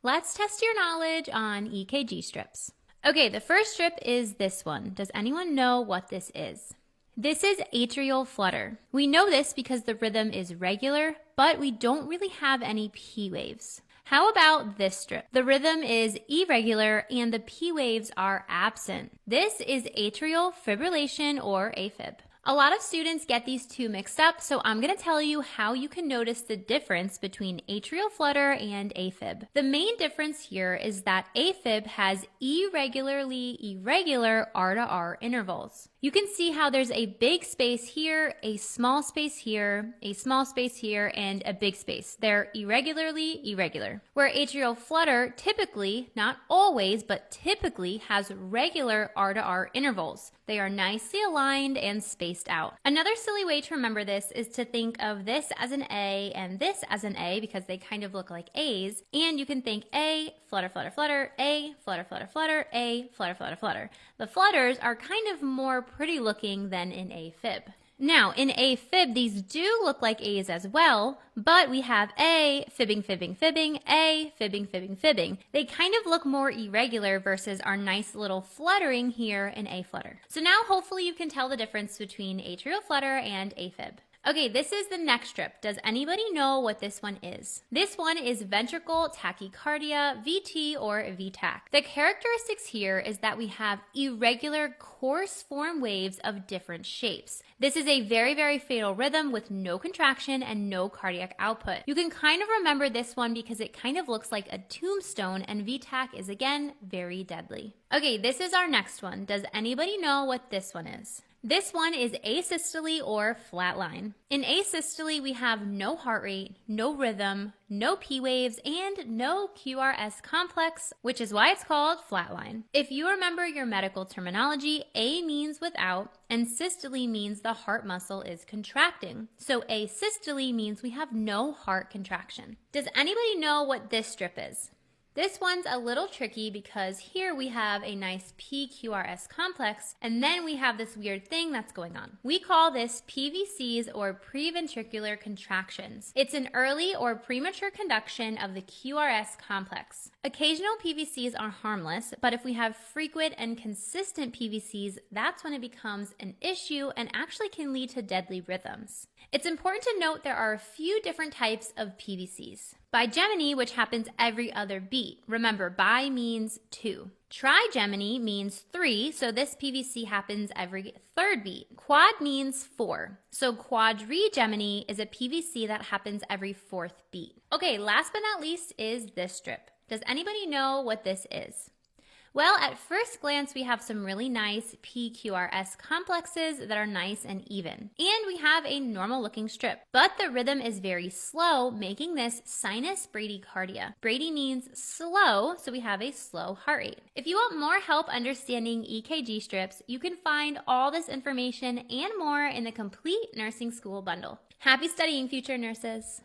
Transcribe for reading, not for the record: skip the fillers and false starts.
Let's test your knowledge on EKG strips. Okay, the first strip is this one. Does anyone know what this is? This is atrial flutter. We know this because the rhythm is regular, but we don't really have any P waves. How about this strip? The rhythm is irregular and the P waves are absent. This is atrial fibrillation or AFib. A lot of students get these two mixed up, so I'm going to tell you how you can notice the difference between atrial flutter and AFib. The main difference here is that AFib has irregularly irregular R-to-R intervals. You can see how there's a big space here, a small space here, a small space here, and a big space. They're irregularly irregular. Where atrial flutter typically, not always, but typically has regular R-to-R intervals. They are nicely aligned and spaced out. Another silly way to remember this is to think of this as an A and this as an A because they kind of look like A's. And you can think A, flutter, flutter, flutter, A, flutter, flutter, flutter, A, flutter, flutter, flutter. The flutters are kind of more pretty looking than in AFib. Now, in AFib, these do look like A's as well, but we have A, fibbing, fibbing, fibbing, A, fibbing, fibbing, fibbing. They kind of look more irregular versus our nice little fluttering here in A flutter. So now hopefully you can tell the difference between atrial flutter and AFib. Okay, this is the next strip. Does anybody know what this one is? This one is ventricle tachycardia, VT or VTAC. The characteristics here is that we have irregular coarse form waves of different shapes. This is a very, very fatal rhythm with no contraction and no cardiac output. You can kind of remember this one because it kind of looks like a tombstone, and VTAC is again very deadly. Okay, this is our next one. Does anybody know what this one is? This one is asystole or flatline. In asystole, we have no heart rate, no rhythm, no P waves, and no QRS complex, which is why it's called flatline. If you remember your medical terminology, A means without, and systole means the heart muscle is contracting. So asystole means we have no heart contraction. Does anybody know what this strip is? This one's a little tricky because here we have a nice PQRS complex, and then we have this weird thing that's going on. We call this PVCs or preventricular contractions. It's an early or premature conduction of the QRS complex. Occasional PVCs are harmless, but if we have frequent and consistent PVCs, that's when it becomes an issue and actually can lead to deadly rhythms. It's important to note there are a few different types of PVCs. Bigeminy, which happens every other beat. Remember, bi means 2. Trigeminy means 3, so this PVC happens every third beat. Quad means 4, so quadrigeminy is a PVC that happens every fourth beat. Okay, last but not least is this strip. Does anybody know what this is? Well, at first glance, we have some really nice PQRS complexes that are nice and even. And we have a normal looking strip, but the rhythm is very slow, making this sinus bradycardia. Brady means slow, so we have a slow heart rate. If you want more help understanding EKG strips, you can find all this information and more in the complete nursing school bundle. Happy studying, future nurses!